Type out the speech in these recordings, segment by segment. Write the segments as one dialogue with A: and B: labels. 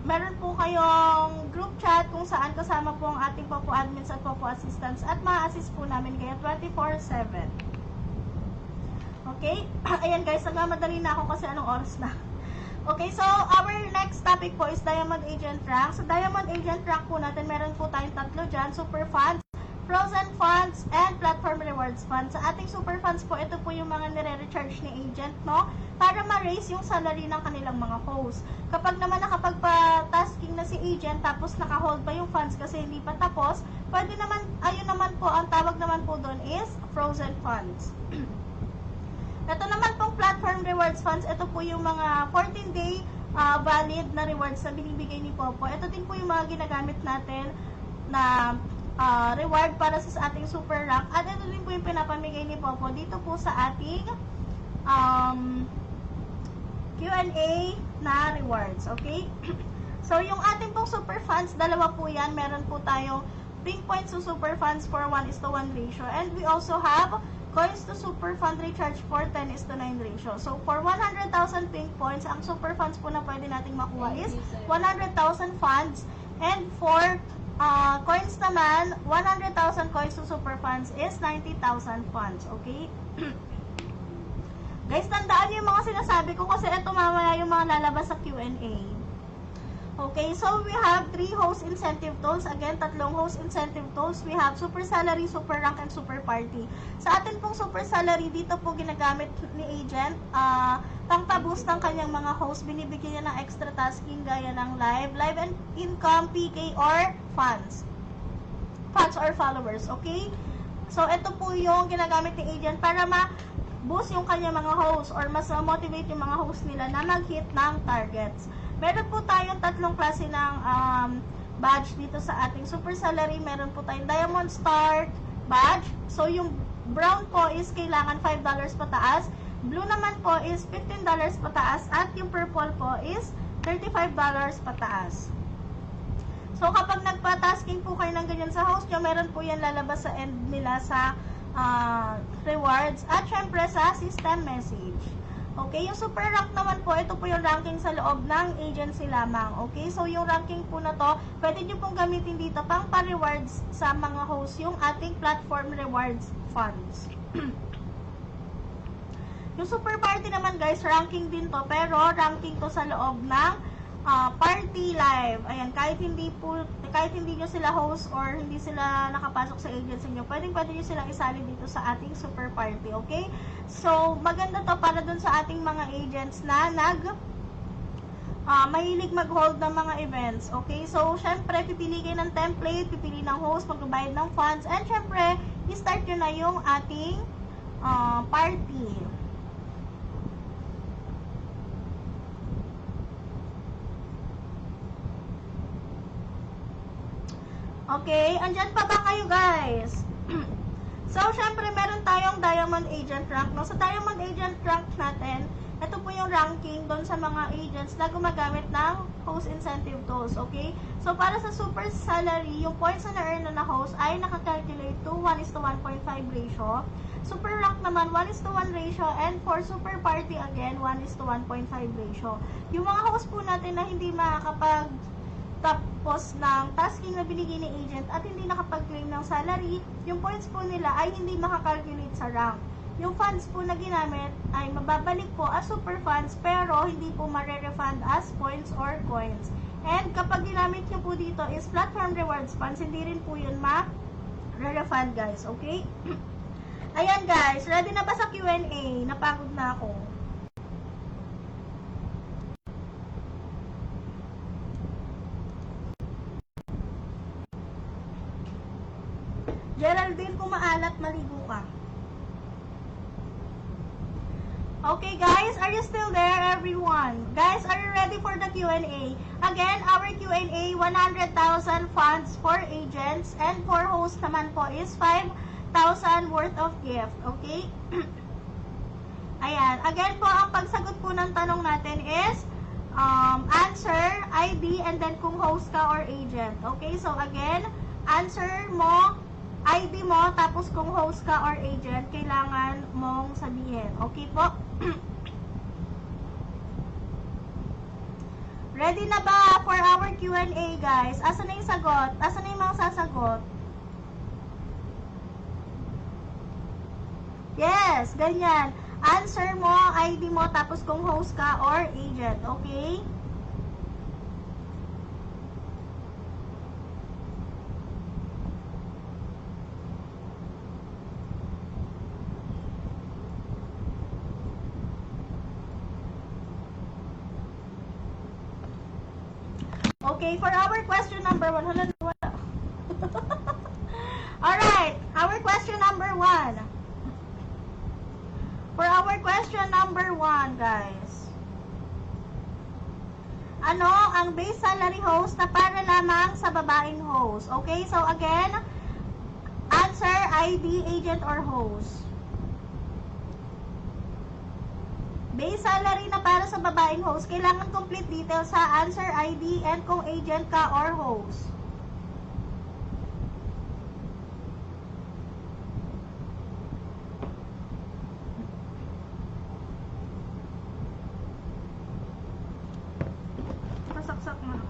A: meron po kayong group chat kung saan kasama po ang ating Popo admins at Popo assistants at ma-assist po namin kayo 24/7. Okay? Ayan guys, nagmamadali na ako kasi anong oras na. Okay, so our next topic po is Diamond Agent Rank. So Diamond Agent Rank po natin, meron po tayong tatlo dyan, Super Funds, Frozen Funds, and Platform Rewards Funds. Sa ating Super Funds po, ito po yung mga nire-recharge ni agent, no? Para ma-raise yung salary ng kanilang mga host. Kapag naman nakapagpa-tasking na si agent, tapos naka-hold pa yung funds kasi hindi pa tapos, pwede naman, ayun naman po, ang tawag naman po doon is Frozen Funds. Ito naman pong Platform Rewards Funds, ito po yung mga 14-day valid na rewards na binibigay ni Popo. Ito din po yung mga ginagamit natin na reward para sa ating super rank. At ito din po yung pinapamigay ni Popo dito po sa ating Q&A na rewards. Okay? So, yung ating pong super funds, dalawa po yan. Meron po tayong pink points to super funds for 1:1 ratio. And we also have coins to super fund recharge for 10:9 ratio. So, for 100,000 pink points, ang super funds po na pwede nating makuha is 100,000 funds. And for coins naman, 100,000 coins to super funds is 90,000 funds. Okay? Guys, tandaan niyo yung mga sinasabi ko kasi ito mamaya yung mga lalabas sa Q&A. Okay, so we have 3 host incentive tools. Again, tatlong host incentive tools. We have super salary, super rank, and super party. Sa atin pong super salary, dito po ginagamit ni agent pang pa-boost ng kanyang mga host. Binibigyan niya ng extra tasking gaya ng live and income, PK, or fans or followers. Okay? So, ito po yung ginagamit ni agent para ma-boost yung kanyang mga host or mas motivate yung mga host nila na mag-hit ng targets. Meron po tayong tatlong klase ng badge dito sa ating super salary. Meron po tayong Diamond Star badge. So, yung brown po is kailangan $5 pataas. Blue naman po is $15 pataas. At yung purple po is $35 pataas. So, kapag nagpa-tasking po kayo ng ganyan sa host nyo, meron po yan lalabas sa end nila sa rewards. At syempre sa system message. Okay, yung super rank naman po, ito po yung ranking sa loob ng agency lamang. Okay, so yung ranking po na to, pwede nyo pong gamitin dito pang pa-rewards sa mga host yung ating platform rewards funds. Yung super party naman guys, ranking din to, pero ranking to sa loob ng party live. Ayan, kahit hindi nyo sila host or hindi sila nakapasok sa agency nyo, pwede nyo silang isali dito sa ating super party, okay? So, maganda to para dun sa ating mga agents na mahilig mag-hold ng mga events, okay? So, syempre, pipili kayo ng template, pipili ng host, magbabayad ng funds, and syempre, i-start nyo na yung ating party. Okay, andyan pa ba kayo guys? So, syempre, meron tayong Diamond Agent Rank. No? Sa Diamond Agent Rank natin, ito po yung ranking doon sa mga agents na gumagamit ng host incentive tools. Okay? So, para sa super salary, yung points na na-earn na host ay nakakalculate to 1:1.5 ratio. Super rank naman, 1:1 ratio. And for super party, again, 1:1.5 ratio. Yung mga host po natin na hindi tapos ng tasking na binigay ni agent at hindi nakapag-claim ng salary, yung points po nila ay hindi makakalculate sa rank. Yung funds po na ginamit ay mababalik po as super funds pero hindi po mare-refund as points or coins. And kapag ginamit nyo po dito is platform rewards funds, hindi rin po yun ma-refund guys, okay? Ayan guys, ready na ba sa Q&A? Napagod na ako. Geraldine, kung maalat, maligo ka. Okay guys, are you still there everyone? Guys, are you ready for the Q&A? Again, our Q&A, 100,000 funds for agents and for hosts naman po is 5,000 worth of gift. Okay? Ayan. Again po, ang pagsagot po ng tanong natin is answer, ID, and then kung host ka or agent. Okay? So again, answer mo, ID mo, tapos kung host ka or agent, kailangan mong sabihin. Okay po? Ready na ba for our Q&A, guys? Asan na yung sagot? Asan na yung mga sasagot? Yes, ganyan. Answer mo, ID mo, tapos kung host ka or agent, okay? Okay, for our question number 1, hala, wala. Alright, our question number 1. For our question number 1, guys. Ano ang base salary host na para lamang sa babaeng host? Okay, so again, answer, ID, agent, or host. Base salary na para sa babaeng host, kailangan complete details sa answer, ID, and kung agent ka or host. Pasaksak mo ako.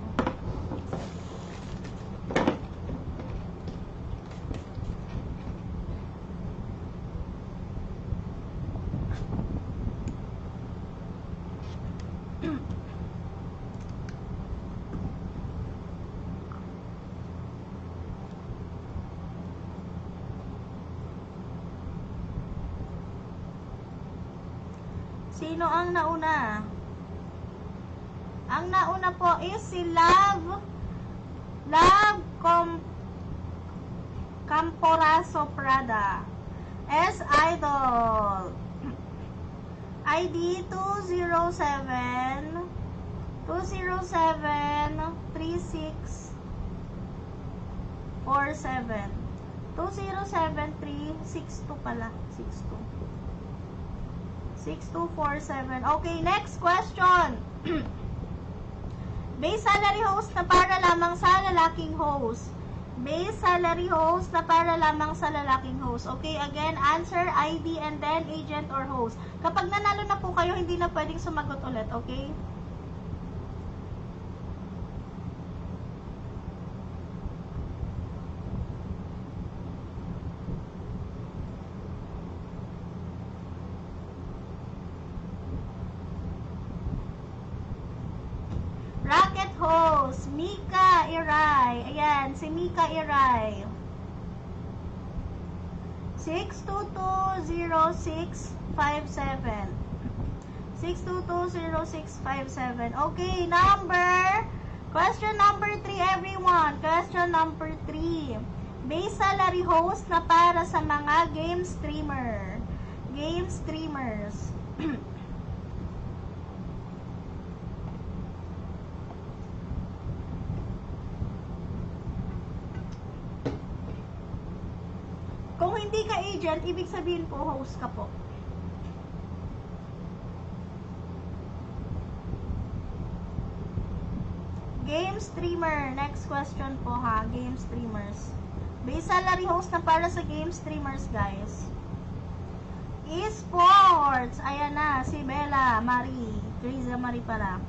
A: Sino ang nauna? Ang nauna po is si Love Camporaso Prada. S. Idol. ID 207 3647. 207-362 pala. 6247. Okay, next question. Base salary host na para lamang sa lalaking host. Base salary host na para lamang sa lalaking host. Okay, again, answer, ID, and then agent or host. Kapag nanalo na po kayo, hindi na pwedeng sumagot ulit, okay? Racket host, Mika Iray. Ayan, si Mika Iray. 6220657. 6220657. Okay, question number 3, everyone. Question number 3. Base salary host na para sa mga game streamers. Kung hindi ka agent, ibig sabihin po host ka po. Game streamer. Next question po ha. Game streamers. Base salary host na para sa game streamers, guys. Esports. Ayan na. Si Bella Marie. Teresa Marie para.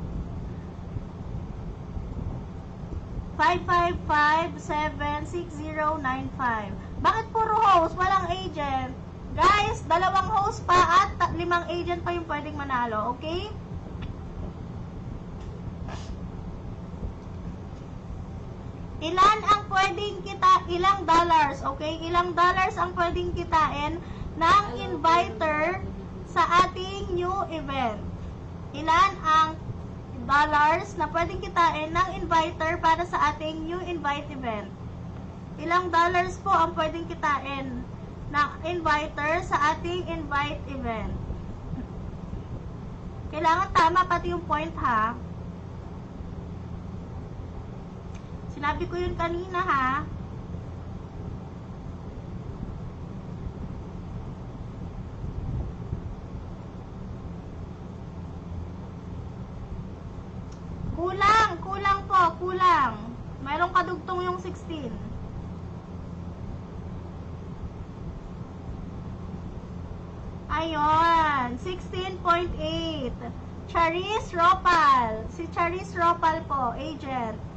A: 555-76095. Bakit puro host? Walang agent. Guys, 2 host pa at 5 agent pa yung pwedeng manalo. Okay? Ilan ang pwedeng ilang dollars, okay? Ilang dollars ang pwedeng kitain ng inviter sa ating new event? Ilan ang dollars na pwedeng kitain ng inviter para sa ating new invite event? Ilang dollars po ang pwedeng kitain ng inviter sa ating invite event? Kailangan tama pati yung point ha. Sinabi ko yun kanina ha. Kulang po, kulang. Mayroong kadugtong yung 16. Ayun, 16.8. Charis Ropal. Si Charis Ropal po, agent.